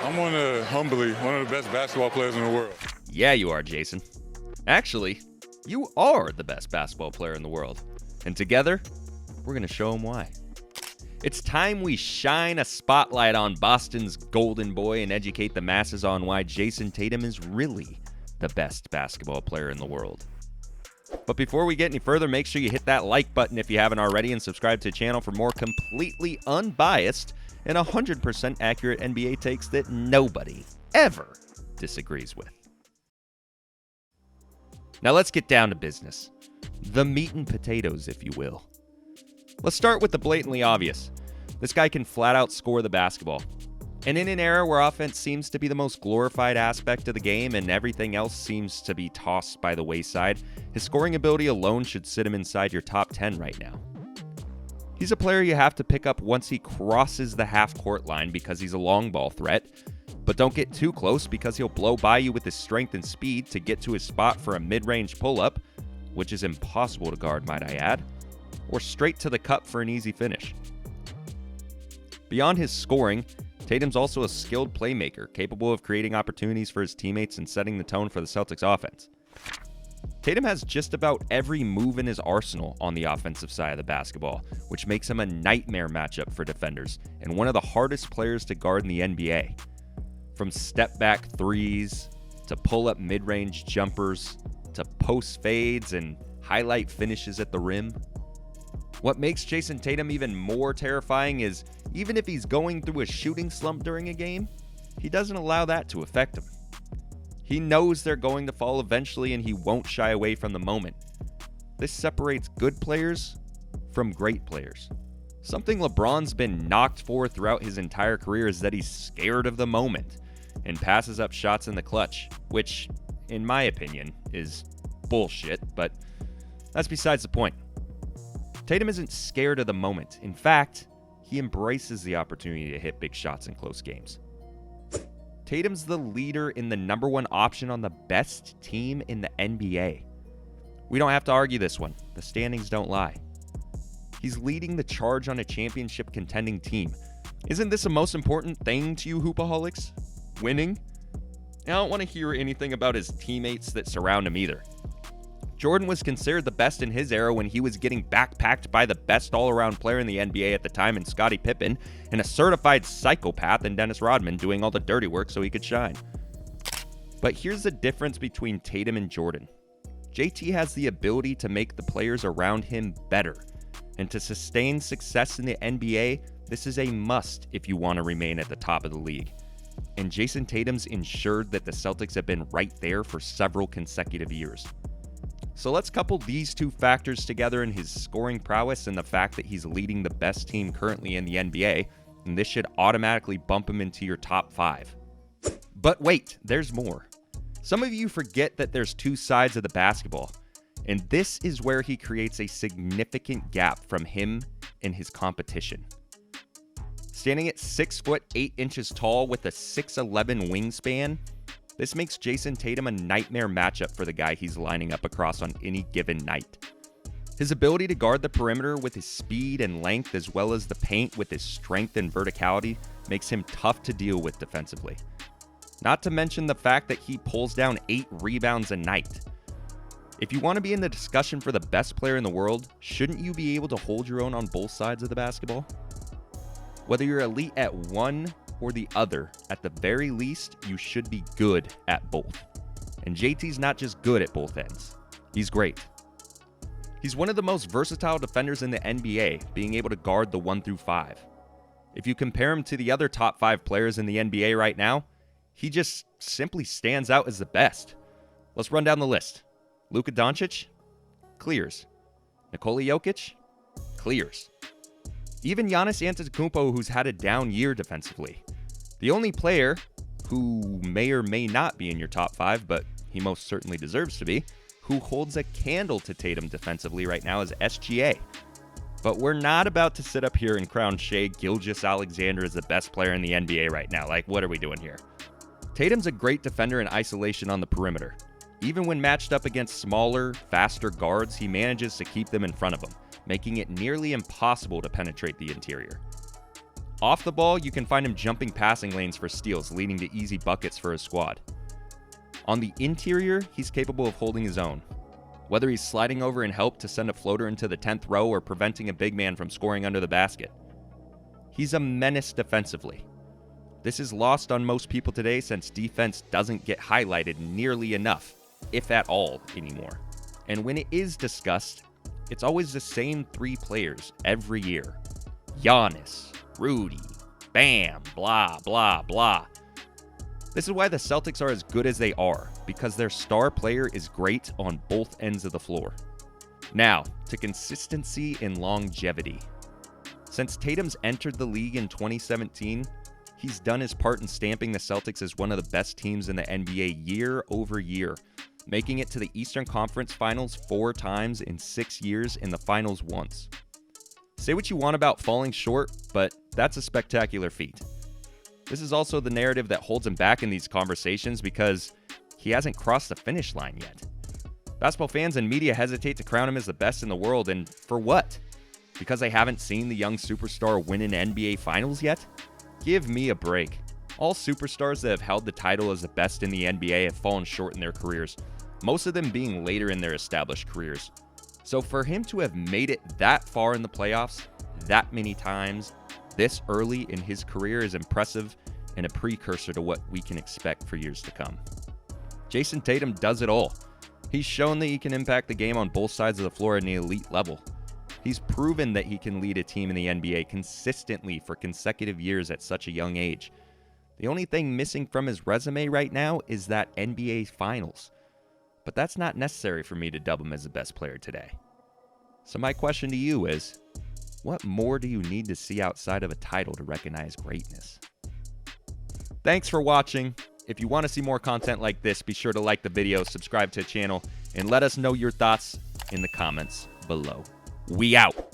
I'm humbly one of the best basketball players in the world. Yeah, you are, Jayson. Actually, you are the best basketball player in the world. And together, we're going to show them why. It's time we shine a spotlight on Boston's golden boy and educate the masses on why Jayson Tatum is really the best basketball player in the world. But before we get any further, make sure you hit that like button if you haven't already and subscribe to the channel for more completely unbiased and 100% accurate NBA takes that nobody ever disagrees with. Now let's get down to business. The meat and potatoes, if you will. Let's start with the blatantly obvious. This guy can flat out score the basketball. And in an era where offense seems to be the most glorified aspect of the game and everything else seems to be tossed by the wayside, his scoring ability alone should sit him inside your top 10 right now. He's a player you have to pick up once he crosses the half-court line because he's a long ball threat, but don't get too close because he'll blow by you with his strength and speed to get to his spot for a mid-range pull-up, which is impossible to guard, might I add, or straight to the cup for an easy finish. Beyond his scoring, Tatum's also a skilled playmaker, capable of creating opportunities for his teammates and setting the tone for the Celtics offense. Tatum has just about every move in his arsenal on the offensive side of the basketball, which makes him a nightmare matchup for defenders and one of the hardest players to guard in the NBA. From step-back threes, to pull-up mid-range jumpers, to post fades and highlight finishes at the rim. What makes Jayson Tatum even more terrifying is, even if he's going through a shooting slump during a game, he doesn't allow that to affect him. He knows they're going to fall eventually and he won't shy away from the moment. This separates good players from great players. Something LeBron's been knocked for throughout his entire career is that he's scared of the moment and passes up shots in the clutch, which, in my opinion, is bullshit, but that's besides the point. Tatum isn't scared of the moment. In fact, he embraces the opportunity to hit big shots in close games. Tatum's the leader in the number one option on the best team in the NBA. We don't have to argue this one. The standings don't lie. He's leading the charge on a championship contending team. Isn't this the most important thing to you hoopaholics? Winning? I don't want to hear anything about his teammates that surround him either. Jordan was considered the best in his era when he was getting backpacked by the best all-around player in the NBA at the time in Scottie Pippen, and a certified psychopath in Dennis Rodman doing all the dirty work so he could shine. But here's the difference between Tatum and Jordan. JT has the ability to make the players around him better, and to sustain success in the NBA, this is a must if you want to remain at the top of the league. And Jayson Tatum's ensured that the Celtics have been right there for several consecutive years. So let's couple these two factors together in his scoring prowess and the fact that he's leading the best team currently in the NBA, and this should automatically bump him into your top 5. But wait, there's more. Some of you forget that there's two sides of the basketball, and this is where he creates a significant gap from him and his competition. Standing at 6 foot 8 inches tall with a 6'11 wingspan, this makes Jayson Tatum a nightmare matchup for the guy he's lining up across on any given night. His ability to guard the perimeter with his speed and length, as well as the paint with his strength and verticality, makes him tough to deal with defensively. Not to mention the fact that he pulls down 8 rebounds a night. If you want to be in the discussion for the best player in the world, shouldn't you be able to hold your own on both sides of the basketball? Whether you're elite at one or the other, at the very least, you should be good at both. And JT's not just good at both ends. He's great. He's one of the most versatile defenders in the NBA, being able to guard the 1 through 5. If you compare him to the other top 5 players in the NBA right now, he just simply stands out as the best. Let's run down the list. Luka Doncic? Clears. Nikola Jokic? Clears. Even Giannis Antetokounmpo, who's had a down year defensively. The only player who may or may not be in your top 5, but he most certainly deserves to be, who holds a candle to Tatum defensively right now is SGA. But we're not about to sit up here and crown Shai Gilgeous-Alexander as the best player in the NBA right now. Like, what are we doing here? Tatum's a great defender in isolation on the perimeter. Even when matched up against smaller, faster guards, he manages to keep them in front of him, making it nearly impossible to penetrate the interior. Off the ball, you can find him jumping passing lanes for steals, leading to easy buckets for his squad. On the interior, he's capable of holding his own. Whether he's sliding over in help to send a floater into the 10th row or preventing a big man from scoring under the basket. He's a menace defensively. This is lost on most people today since defense doesn't get highlighted nearly enough, if at all, anymore. And when it is discussed, it's always the same 3 players every year. Giannis, Rudy, Bam, blah, blah, blah. This is why the Celtics are as good as they are, because their star player is great on both ends of the floor. Now, to consistency and longevity. Since Tatum's entered the league in 2017, he's done his part in stamping the Celtics as one of the best teams in the NBA year over year, making it to the Eastern Conference Finals 4 times in 6 years and the Finals once. Say what you want about falling short, but that's a spectacular feat. This is also the narrative that holds him back in these conversations because he hasn't crossed the finish line yet. Basketball fans and media hesitate to crown him as the best in the world, and for what? Because they haven't seen the young superstar win an NBA Finals yet? Give me a break. All superstars that have held the title as the best in the NBA have fallen short in their careers, most of them being later in their established careers. So for him to have made it that far in the playoffs, that many times, this early in his career is impressive and a precursor to what we can expect for years to come. Jayson Tatum does it all. He's shown that he can impact the game on both sides of the floor at an elite level. He's proven that he can lead a team in the NBA consistently for consecutive years at such a young age. The only thing missing from his resume right now is that NBA Finals. But that's not necessary for me to dub him as the best player today. So my question to you is, what more do you need to see outside of a title to recognize greatness? Thanks for watching. If you want to see more content like this, be sure to like the video, subscribe to the channel, and let us know your thoughts in the comments below. We out.